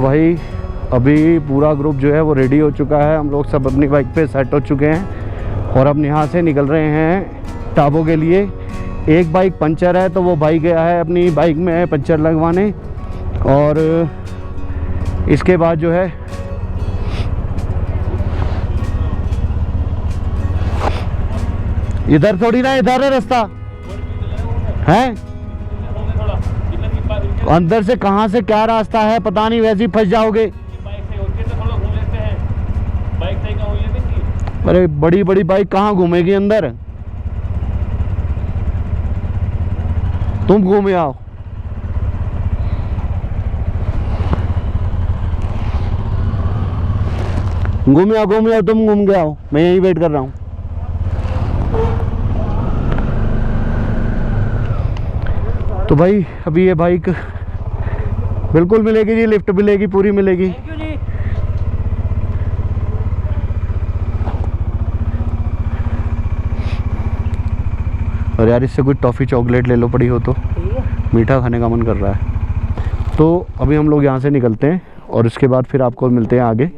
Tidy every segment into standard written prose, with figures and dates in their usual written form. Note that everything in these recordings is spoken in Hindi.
भाई अभी पूरा ग्रुप जो है वो रेडी हो चुका है, हम लोग सब अपनी बाइक पे सेट हो चुके हैं और अब यहाँ से निकल रहे हैं टाबो के लिए। एक बाइक पंचर है तो वो भाई गया है अपनी बाइक में पंचर लगवाने, और इसके बाद जो है इधर थोड़ी ना, इधर है रास्ता है, अंदर से कहाँ से क्या रास्ता है पता नहीं, वैसे ही फंस जाओगे। अरे बड़ी बड़ी बाइक कहाँ घूमेगी अंदर, तुम घूमे आओ। घूमे आओ तुम घूम के आओ, मैं यहीं वेट कर रहा हूँ। तो भाई अभी ये बाइक बिल्कुल मिलेगी जी, लिफ्ट मिलेगी, पूरी मिलेगी। और यार इससे कोई टॉफ़ी चॉकलेट ले लो पड़ी हो तो, मीठा खाने का मन कर रहा है। तो अभी हम लोग यहाँ से निकलते हैं और उसके बाद फिर आपको मिलते हैं आगे।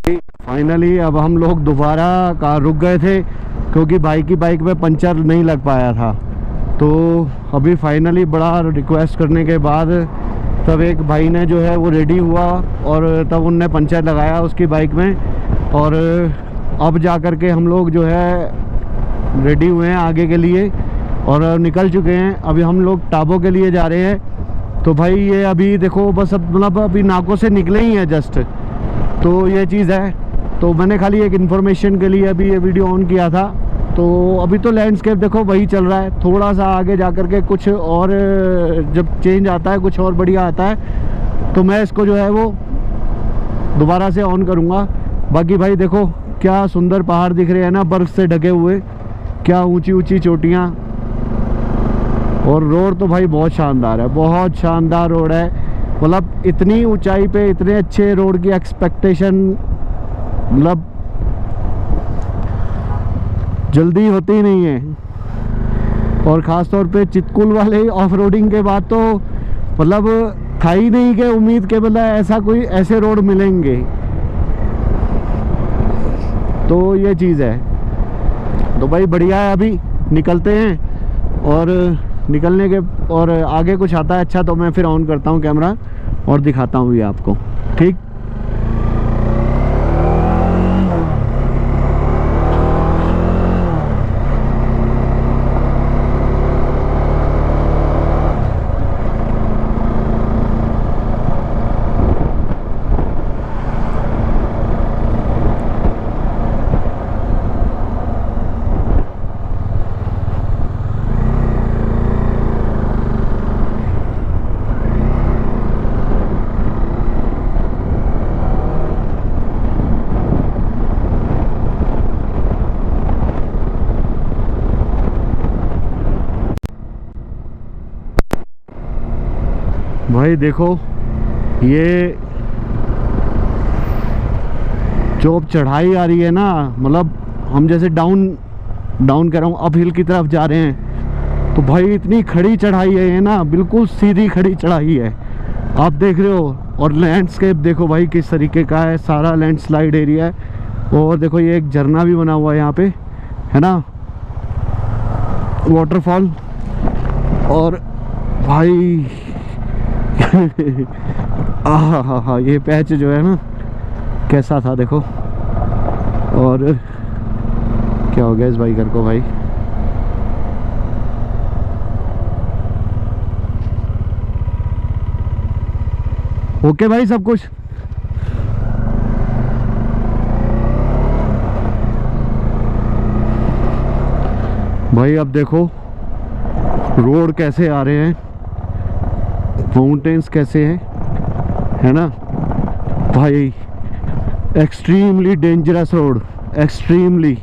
फाइनली अब हम लोग दोबारा कार रुक गए थे क्योंकि भाई की बाइक में पंचर नहीं लग पाया था। तो अभी फाइनली बड़ा रिक्वेस्ट करने के बाद तब एक भाई ने जो है वो रेडी हुआ और तब उनने पंचर लगाया उसकी बाइक में, और अब जा कर के हम लोग जो है रेडी हुए हैं आगे के लिए और निकल चुके हैं। अभी हम लोग टाबो के लिए जा रहे हैं। तो भाई ये अभी देखो बस अब मतलब अभी नाकों से निकले ही हैं जस्ट, तो ये चीज़ है। तो मैंने खाली एक इन्फॉर्मेशन के लिए अभी ये वीडियो ऑन किया था। तो अभी तो लैंडस्केप देखो वही चल रहा है, थोड़ा सा आगे जा कर के कुछ और जब चेंज आता है कुछ और बढ़िया आता है तो मैं इसको जो है वो दोबारा से ऑन करूँगा। बाकी भाई देखो क्या सुंदर पहाड़ दिख रहे हैं ना, बर्फ़ से ढके हुए, क्या ऊंची ऊंची चोटियाँ, और रोड तो भाई बहुत शानदार है, बहुत शानदार रोड है। मतलब इतनी ऊंचाई पे इतने अच्छे रोड की एक्सपेक्टेशन मतलब जल्दी होती ही नहीं है। और ख़ास तौर पे चितकुल वाले ऑफ रोडिंग के बाद तो मतलब था ही नहीं कि उम्मीद के मतलब ऐसा कोई ऐसे रोड मिलेंगे। तो ये चीज़ है। तो भाई बढ़िया है, अभी निकलते हैं और निकलने के और आगे कुछ आता है अच्छा तो मैं फिर ऑन करता हूँ कैमरा और दिखाता हूँ ये आपको, ठीक। भाई देखो ये जो अब चढ़ाई आ रही है ना, मतलब हम जैसे डाउन कह रहा हूँ अप हिल की तरफ जा रहे हैं, तो भाई इतनी खड़ी चढ़ाई है ये ना, बिल्कुल सीधी खड़ी चढ़ाई है आप देख रहे हो। और लैंडस्केप देखो भाई किस तरीके का है, सारा लैंडस्लाइड एरिया है। और देखो ये एक झरना भी बना हुआ है यहाँ पे, है ना, वाटरफॉल। और भाई हाँ ये पैच जो है ना कैसा था देखो। और क्या हो गया इस बाइकर को भाई, ओके भाई सब कुछ। भाई अब देखो रोड कैसे आ रहे हैं, माउंटेन्स कैसे हैं, है ना भाई। एक्सट्रीमली डेंजरस रोड, एक्सट्रीमली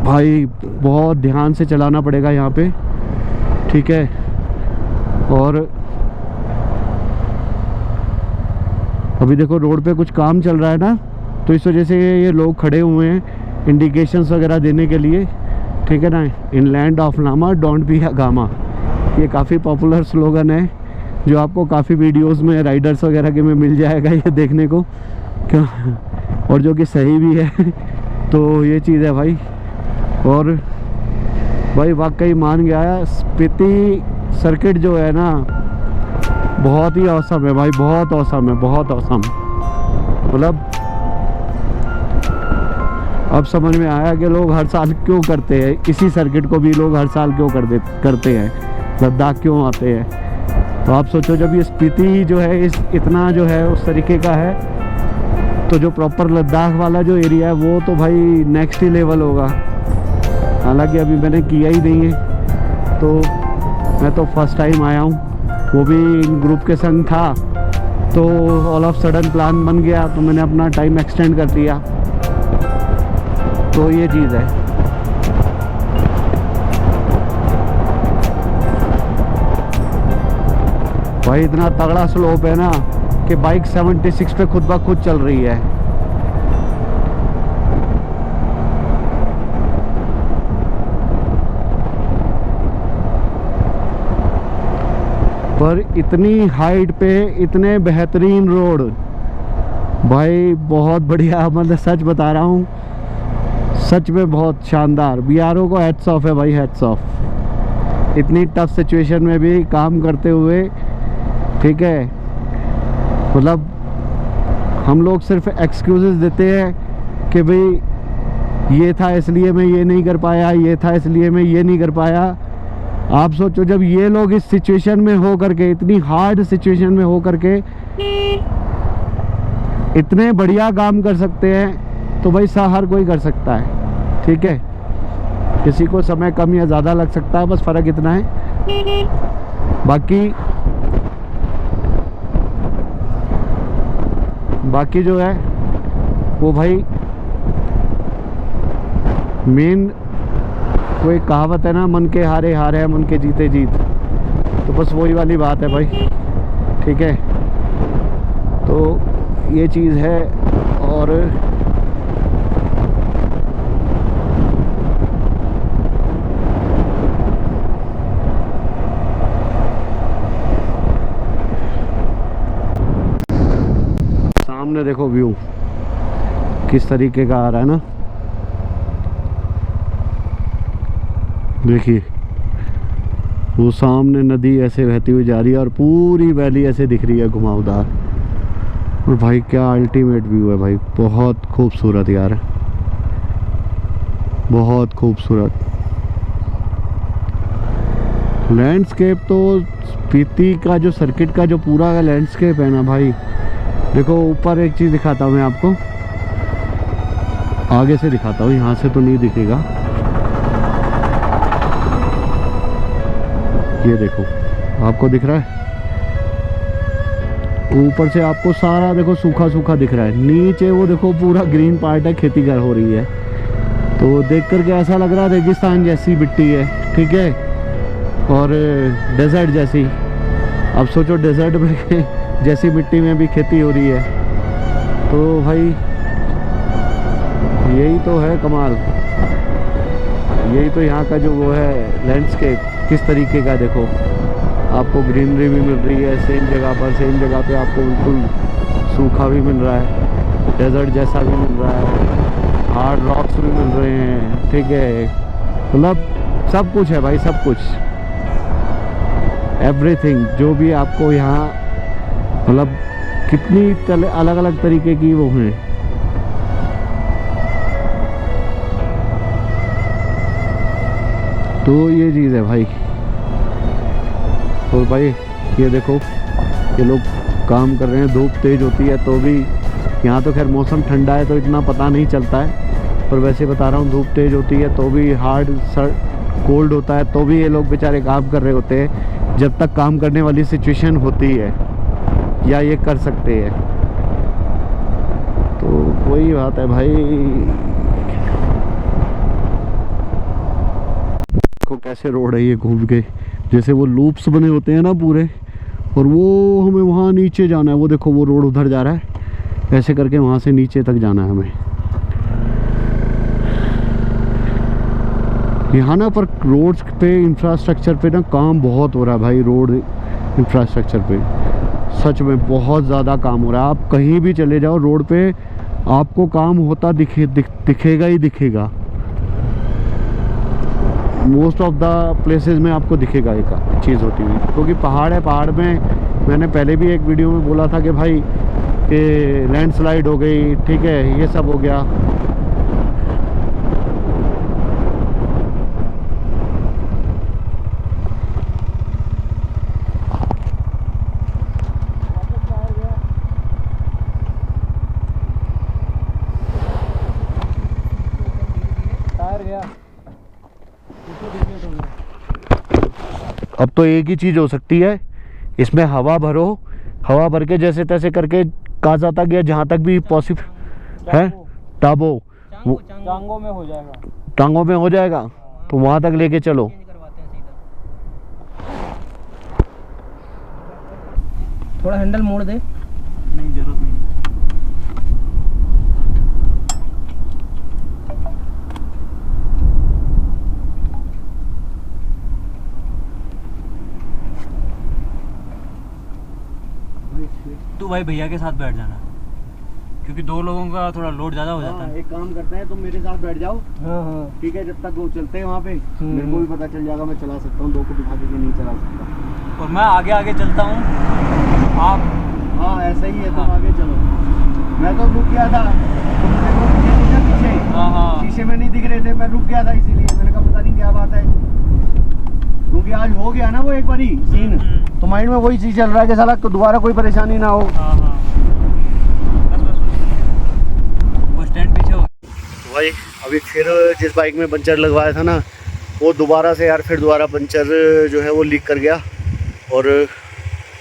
भाई, बहुत ध्यान से चलाना पड़ेगा यहाँ पे, ठीक है। और अभी देखो रोड पे कुछ काम चल रहा है ना, तो इस वजह से ये लोग खड़े हुए हैं इंडिकेशंस वगैरह देने के लिए, ठीक है ना। In land of lama don't be a gamma, ये काफ़ी पॉपुलर स्लोगन है जो आपको काफ़ी वीडियोस में राइडर्स वगैरह के में मिल जाएगा ये देखने को, क्यों, और जो कि सही भी है। तो ये चीज़ है भाई। और भाई वाकई मान गया, स्पीति सर्किट जो है ना बहुत ही औसम है भाई, बहुत औसम है, बहुत औसम। मतलब अब समझ में आया कि लोग हर साल क्यों करते हैं, इसी सर्किट को भी लोग हर साल क्यों करते हैं, लद्दाख क्यों आते हैं। तो आप सोचो जब ये स्पीति जो है इतना जो है उस तरीके का है, तो जो प्रॉपर लद्दाख वाला जो एरिया है वो तो भाई नेक्स्ट ही लेवल होगा। हालांकि अभी मैंने किया ही नहीं है, तो मैं तो फर्स्ट टाइम आया हूँ, वो भी ग्रुप के संग था। तो ऑल ऑफ सडन प्लान बन गया, तो मैंने अपना टाइम एक्सटेंड कर दिया। तो ये चीज़ है। भाई इतना तगड़ा स्लोप है ना कि बाइक 76 पे खुद ब खुद चल रही है। पर इतनी हाइट पे इतने बेहतरीन रोड, भाई बहुत बढ़िया, मतलब सच बता रहा हूँ, सच में बहुत शानदार। बीआरओ को हैट्स ऑफ है भाई, हैट्स ऑफ। इतनी टफ सिचुएशन में भी काम करते हुए, ठीक है। मतलब हम लोग सिर्फ एक्सक्यूजेस देते हैं कि भाई ये था इसलिए मैं ये नहीं कर पाया, ये था इसलिए मैं ये नहीं कर पाया। आप सोचो जब ये लोग इस सिचुएशन में हो करके, इतनी हार्ड सिचुएशन में हो करके इतने बढ़िया काम कर सकते हैं, तो भाई हर कोई कर सकता है, ठीक है। किसी को समय कम या ज़्यादा लग सकता है, बस फ़र्क इतना है। बाकी जो है वो भाई मेन, कोई कहावत है ना, मन के हारे हार है, मन के जीते जीत। तो बस वही वाली बात है भाई, ठीक है। तो ये चीज़ है। और सामने देखो व्यू किस तरीके का आ रहा है ना, देखिए वो सामने नदी ऐसे बहती हुई जा रही है और पूरी वैली ऐसे दिख रही है घुमावदार। और भाई क्या अल्टीमेट व्यू है भाई, बहुत खूबसूरत यार, बहुत खूबसूरत लैंडस्केप। तो स्पीति का जो सर्किट का जो पूरा लैंडस्केप है ना भाई, देखो ऊपर एक चीज़ दिखाता हूँ मैं आपको, आगे से दिखाता हूँ, यहाँ से तो नहीं दिखेगा। ये देखो आपको दिख रहा है, ऊपर से आपको सारा देखो सूखा सूखा दिख रहा है, नीचे वो देखो पूरा ग्रीन पार्ट है, खेती कर हो रही है। तो देख करके ऐसा लग रहा है रेगिस्तान जैसी मिट्टी है, ठीक है, और डेजर्ट जैसी। अब सोचो डेजर्ट में जैसी मिट्टी में भी खेती हो रही है, तो भाई यही तो है कमाल, यही तो यहाँ का जो वो है लैंडस्केप किस तरीके का। देखो आपको ग्रीनरी भी मिल रही है सेम जगह पर, सेम जगह पे आपको बिल्कुल सूखा भी मिल रहा है, डेजर्ट जैसा भी मिल रहा है, हार्ड रॉक्स भी मिल रहे हैं, ठीक है। मतलब सब कुछ है भाई, सब कुछ, एवरीथिंग जो भी आपको यहाँ, मतलब कितनी अलग अलग तरीके की वो हैं। तो ये चीज़ है भाई। और भाई ये देखो ये लोग काम कर रहे हैं, धूप तेज़ होती है तो भी, यहाँ तो खैर मौसम ठंडा है तो इतना पता नहीं चलता है, पर वैसे बता रहा हूँ धूप तेज़ होती है तो भी, हार्ड कोल्ड होता है तो भी ये लोग बेचारे काम कर रहे होते हैं, जब तक काम करने वाली सिचुएशन होती है या ये कर सकते हैं। तो वही बात है भाई। देखो कैसे रोड है ये घूम के, जैसे वो लूप्स बने होते हैं ना पूरे, और वो हमें वहाँ नीचे जाना है। वो देखो वो रोड उधर जा रहा है, ऐसे करके वहाँ से नीचे तक जाना है हमें। यहाँ ना पर रोड्स पे, इंफ्रास्ट्रक्चर पे ना काम बहुत हो रहा है भाई। रोड इंफ्रास्ट्रक्चर पे। सच में बहुत ज़्यादा काम हो रहा है। आप कहीं भी चले जाओ रोड पे आपको काम होता दिखेगा ही दिखेगा। मोस्ट ऑफ द प्लेसेस में आपको दिखेगा एक चीज़ होती हुई, क्योंकि पहाड़ है। पहाड़ में मैंने पहले भी एक वीडियो में बोला था कि भाई कि लैंडस्लाइड हो गई, ठीक है, ये सब हो गया। अब तो एक ही चीज़ हो सकती है, इसमें हवा भरो, हवा भर के जैसे तैसे करके काजा तक या जहाँ तक भी पॉसिबल है, टाबो टांगों में हो जाएगा, टांगों में हो जाएगा, तो वहाँ तक लेके चलो। थोड़ा हैंडल मोड़ दे, नहीं जरूरत नहीं। तू भाई भैया के साथ बैठ जाना, क्योंकि दो लोगों का थोड़ा लोड ज़्यादा हो जाता है। एक काम करते हैं, तुम मेरे साथ बैठ जाओ। हाँ, ठीक है, जब तक वो चलते हैं वहाँ पे मेरे को भी पता चल जाएगा, मैं चला सकता हूँ। दो को बिठा के नहीं चला सकता, और मैं आगे आगे चलता हूँ, आप। हाँ ऐसा ही है, तुम आगे चलो। मैं तो रुक गया था, पीछे शीशे में नहीं दिख रहे थे, मैं रुक गया था, इसीलिए मैंने कहा पता नहीं क्या बात है, क्योंकि आज हो गया ना वो एक बारी सीन, तो माइंड में वही चीज़ चल रहा है कि साला दोबारा कोई परेशानी ना हो। वो स्टैंड पीछे हो भाई। अभी फिर जिस बाइक में पंचर लगवाया था ना, वो दोबारा से यार फिर दोबारा पंचर जो है वो लीक कर गया, और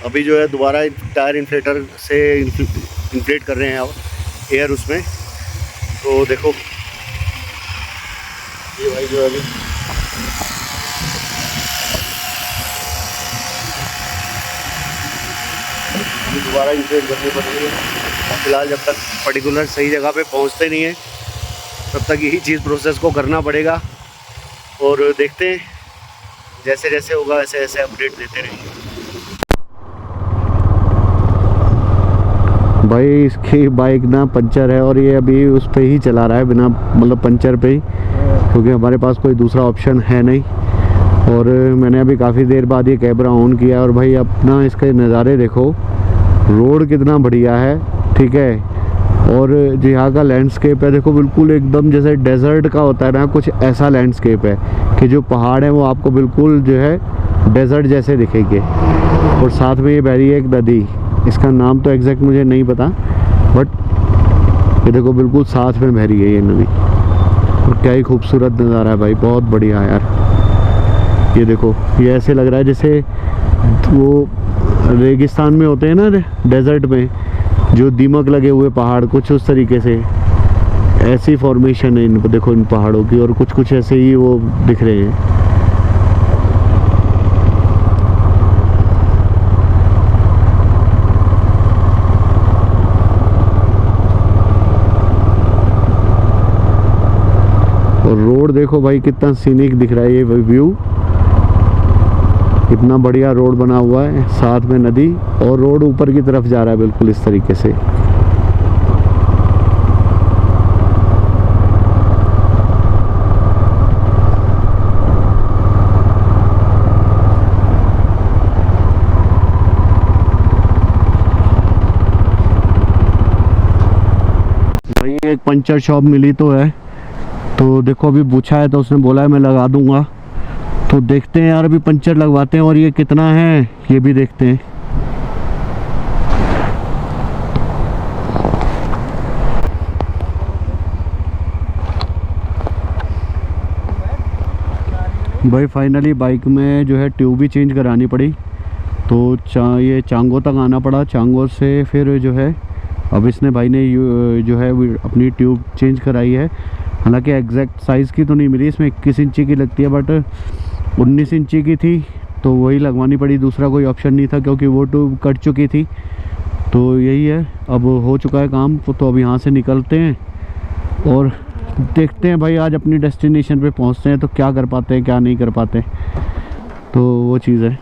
अभी जो है दोबारा टायर इन्फ्लेटर से इन्फ्लेट कर रहे हैं अब एयर उसमें। तो देखो ये भाई जो अभी दोबारा इन्फ्लेट करनी पड़ रही है। फिलहाल जब तक पर्टिकुलर सही जगह पे पहुंचते नहीं है तब तक यही चीज़ प्रोसेस को करना पड़ेगा, और देखते हैं जैसे जैसे होगा वैसे वैसे अपडेट देते रहेंगे। भाई इसकी बाइक ना पंचर है, और ये अभी उस पे ही चला रहा है बिना मतलब पंचर पे ही, क्योंकि हमारे पास कोई दूसरा ऑप्शन है नहीं। और मैंने अभी काफ़ी देर बाद ये कैमरा ऑन किया, और भाई अपना इसके नज़ारे देखो, रोड कितना बढ़िया है, ठीक है। और जो यहाँ का लैंडस्केप है देखो, बिल्कुल एकदम जैसे डेजर्ट का होता है ना, कुछ ऐसा लैंडस्केप है कि जो पहाड़ है वो आपको बिल्कुल जो है डेजर्ट जैसे दिखेंगे। और साथ में ये बह रही है एक नदी, इसका नाम तो एग्जैक्ट मुझे नहीं पता, बट ये देखो बिल्कुल साथ में बह रही है ये नदी, और क्या ही खूबसूरत नज़ारा है भाई, बहुत बढ़िया यार। ये देखो, ये ऐसे लग रहा है जैसे वो रेगिस्तान में होते हैं ना, डेजर्ट में जो दीमक लगे हुए पहाड़, कुछ उस तरीके से ऐसी फॉर्मेशन है इनको देखो, इन पहाड़ों की, और कुछ कुछ ऐसे ही वो दिख रहे हैं। और रोड देखो भाई कितना सीनिक दिख रहा है, ये व्यू कितना बढ़िया रोड बना हुआ है, साथ में नदी, और रोड ऊपर की तरफ जा रहा है बिल्कुल इस तरीके से। भाई एक पंचर शॉप मिली तो है, तो देखो अभी पूछा है तो उसने बोला है मैं लगा दूंगा, तो देखते हैं यार, अभी पंचर लगवाते हैं, और ये कितना है ये भी देखते हैं। भाई फाइनली बाइक में जो है ट्यूब भी चेंज करानी पड़ी, तो ये चांगो तक आना पड़ा, चांगो से फिर जो है अब इसने भाई ने जो है अपनी ट्यूब चेंज कराई है। हालांकि एग्जैक्ट साइज़ की तो नहीं मिली, इसमें 21 इंची की लगती है, बट 19 इंची की थी तो वही लगवानी पड़ी, दूसरा कोई ऑप्शन नहीं था, क्योंकि वो ट्यूब कट चुकी थी। तो यही है, अब हो चुका है काम, तो अब यहाँ से निकलते हैं और देखते हैं भाई आज अपनी डेस्टिनेशन पे पहुँचते हैं तो क्या कर पाते हैं क्या नहीं कर पाते, तो वो चीज़ है।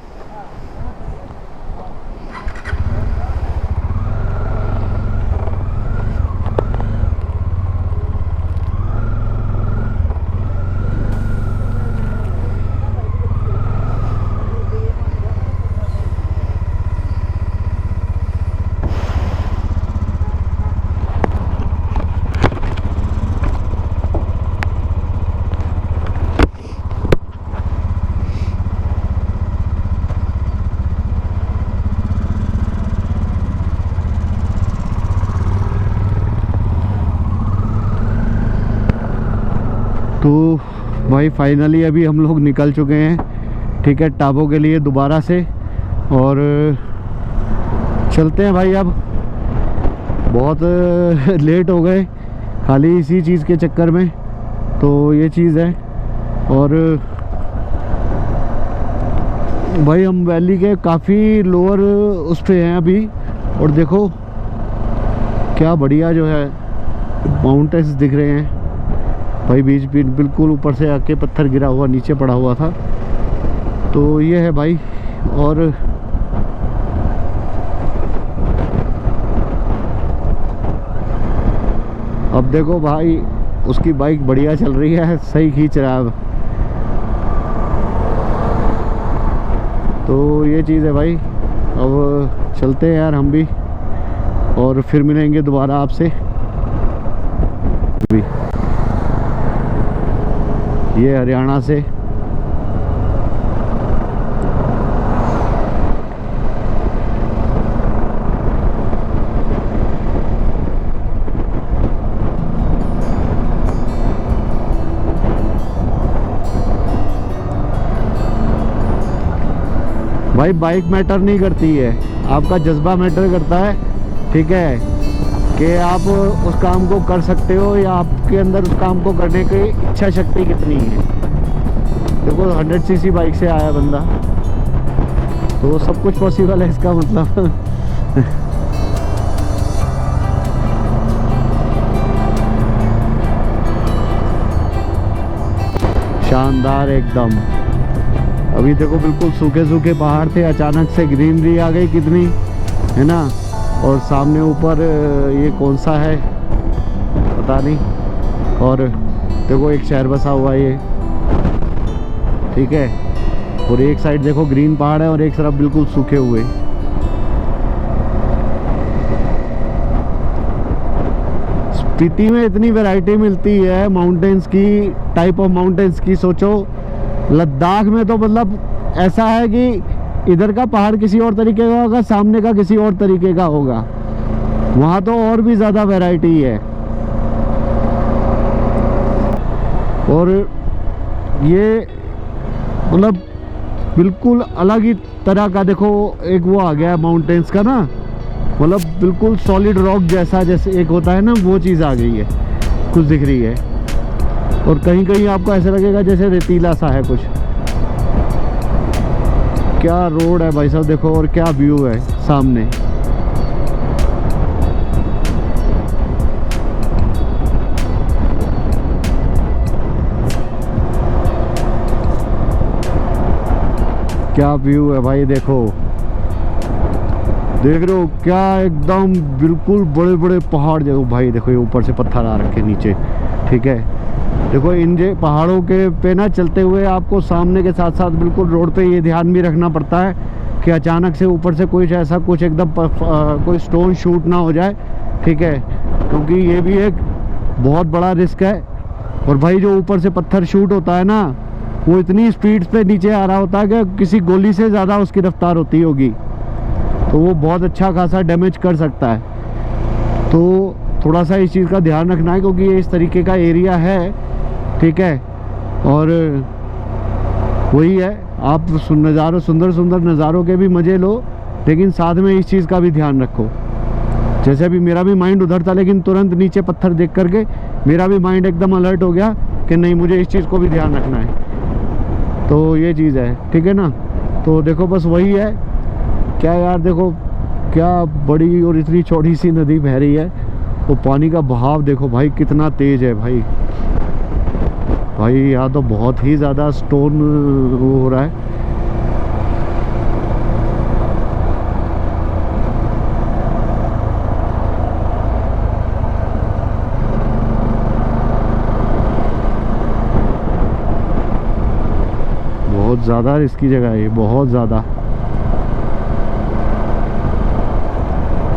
तो भाई फाइनली अभी हम लोग निकल चुके हैं, ठीक है, टाबो के लिए दोबारा से। और चलते हैं भाई, अब बहुत लेट हो गए खाली इसी चीज़ के चक्कर में, तो ये चीज़ है। और भाई हम वैली के काफ़ी लोअर उस पे हैं अभी, और देखो क्या बढ़िया जो है माउंटेन्स दिख रहे हैं भाई। बीच बीच बिल्कुल ऊपर से आके पत्थर गिरा हुआ नीचे पड़ा हुआ था, तो ये है भाई। और अब देखो भाई उसकी बाइक बढ़िया चल रही है, सही खींच रहा है अब। तो ये चीज़ है भाई। अब चलते हैं यार हम भी, और फिर मिलेंगे दोबारा आपसे। ये हरियाणा से भाई बाइक मैटर नहीं करती है, आपका जज्बा मैटर करता है, ठीक है, कि आप उस काम को कर सकते हो या आपके अंदर उस काम को करने की इच्छा शक्ति कितनी है। देखो 100 सीसी बाइक से आया बंदा, तो सब कुछ पॉसिबल है इसका मतलब। शानदार एकदम। अभी देखो बिल्कुल सूखे सूखे पहाड़ थे, अचानक से ग्रीनरी आ गई कितनी, है ना। और सामने ऊपर ये कौन सा है पता नहीं, और देखो एक शहर बसा हुआ है ये, ठीक है। और एक साइड देखो ग्रीन पहाड़ है और एक तरफ बिल्कुल सूखे हुए। स्पीति में इतनी वैरायटी मिलती है माउंटेन्स की, टाइप ऑफ माउंटेन्स की। सोचो लद्दाख में तो मतलब ऐसा है कि इधर का पहाड़ किसी और तरीके का होगा, सामने का किसी और तरीके का होगा। वहाँ तो और भी ज़्यादा वैरायटी है। और ये मतलब बिल्कुल अलग ही तरह का, देखो एक वो आ गया है माउंटेन्स का ना, मतलब बिल्कुल सॉलिड रॉक जैसा, जैसे एक होता है ना, वो चीज़ आ गई है, कुछ दिख रही है। और कहीं कहीं आपको ऐसा लगेगा जैसे रेतीला सा है कुछ। क्या रोड है भाई साहब, देखो, और क्या व्यू है सामने। क्या व्यू है भाई, देखो देख रहे हो क्या, एकदम बिल्कुल बड़े बड़े पहाड़। देखो भाई, देखो ये ऊपर से पत्थर आ रखे नीचे, ठीक है। देखो इन पहाड़ों के पे ना चलते हुए आपको सामने के साथ साथ बिल्कुल रोड पे ये ध्यान भी रखना पड़ता है कि अचानक से ऊपर से कुछ ऐसा कुछ एकदम कोई स्टोन शूट ना हो जाए, ठीक है, क्योंकि ये भी एक बहुत बड़ा रिस्क है। और भाई जो ऊपर से पत्थर शूट होता है ना, वो इतनी स्पीड पे नीचे आ रहा होता है कि किसी गोली से ज़्यादा उसकी रफ्तार होती होगी, तो वो बहुत अच्छा खासा डैमेज कर सकता है। तो थोड़ा सा इस चीज़ का ध्यान रखना है, क्योंकि ये इस तरीके का एरिया है, ठीक है। और वही है, आप नज़ारों सुंदर सुंदर नज़ारों के भी मज़े लो, लेकिन साथ में इस चीज़ का भी ध्यान रखो। जैसे अभी मेरा भी माइंड उधर था, लेकिन तुरंत नीचे पत्थर देख करके मेरा भी माइंड एकदम अलर्ट हो गया कि नहीं, मुझे इस चीज़ को भी ध्यान रखना है। तो ये चीज़ है, ठीक है ना। तो देखो बस वही है क्या यार, देखो क्या बड़ी और इतनी चौड़ी सी नदी बह रही है। वो पानी का बहाव देखो भाई कितना तेज़ है भाई। भाई यहाँ तो बहुत ही ज़्यादा स्टोन हो रहा है। बहुत ज़्यादा रिस्की जगह है ये, बहुत ज़्यादा।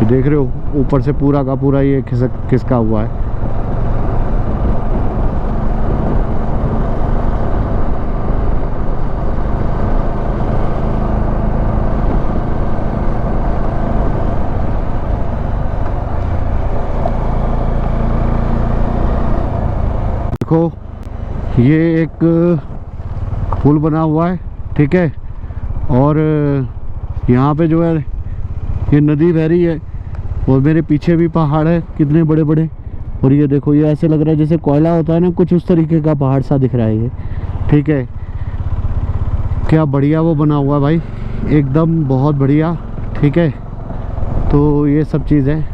देख रहे हो ऊपर से पूरा का पूरा ये खिसका हुआ है। देखो ये एक पुल बना हुआ है, ठीक है। और यहाँ पे जो है ये नदी बह रही है और मेरे पीछे भी पहाड़ है कितने बड़े बड़े। और ये देखो, ये ऐसे लग रहा है जैसे कोयला होता है ना, कुछ उस तरीके का पहाड़ सा दिख रहा है ये, ठीक है। क्या बढ़िया वो बना हुआ है भाई, एकदम बहुत बढ़िया, ठीक है। तो ये सब चीज़ है।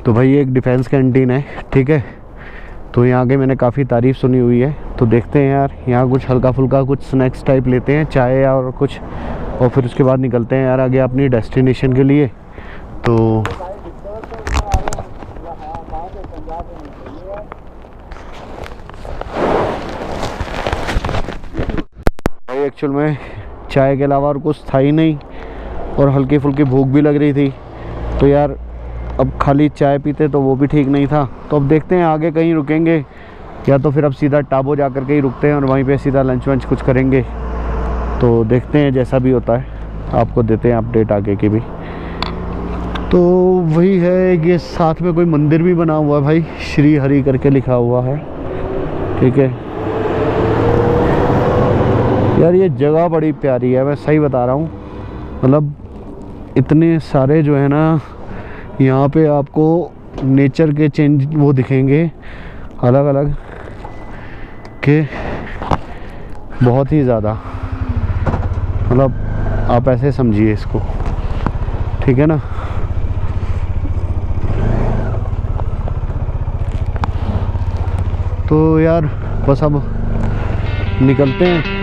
तो भाई ये एक डिफेंस कैंटीन है, ठीक है। तो यहाँ के मैंने काफ़ी तारीफ़ सुनी हुई है, तो देखते हैं यार यहाँ कुछ हल्का फुल्का कुछ स्नैक्स टाइप लेते हैं, चाय और कुछ, और फिर उसके बाद निकलते हैं यार आगे अपनी डेस्टिनेशन के लिए। तो भाई एक्चुअल में चाय के अलावा और कुछ था ही नहीं और हल्की फुल्की भूख भी लग रही थी। तो यार अब खाली चाय पीते तो वो भी ठीक नहीं था। तो अब देखते हैं आगे कहीं रुकेंगे या तो फिर अब सीधा टाबो जा कर के ही रुकते हैं और वहीं पे सीधा लंच वंच कुछ करेंगे। तो देखते हैं जैसा भी होता है, आपको देते हैं अपडेट आगे की भी। तो वही है, ये साथ में कोई मंदिर भी बना हुआ है भाई, श्री हरि करके लिखा हुआ है, ठीक है। यार ये जगह बड़ी प्यारी है, मैं सही बता रहा हूँ। मतलब इतने सारे जो है ना यहाँ पे आपको नेचर के चेंज वो दिखेंगे अलग अलग के, बहुत ही ज़्यादा। मतलब आप ऐसे समझिए इसको, ठीक है ना। तो यार बस अब निकलते हैं।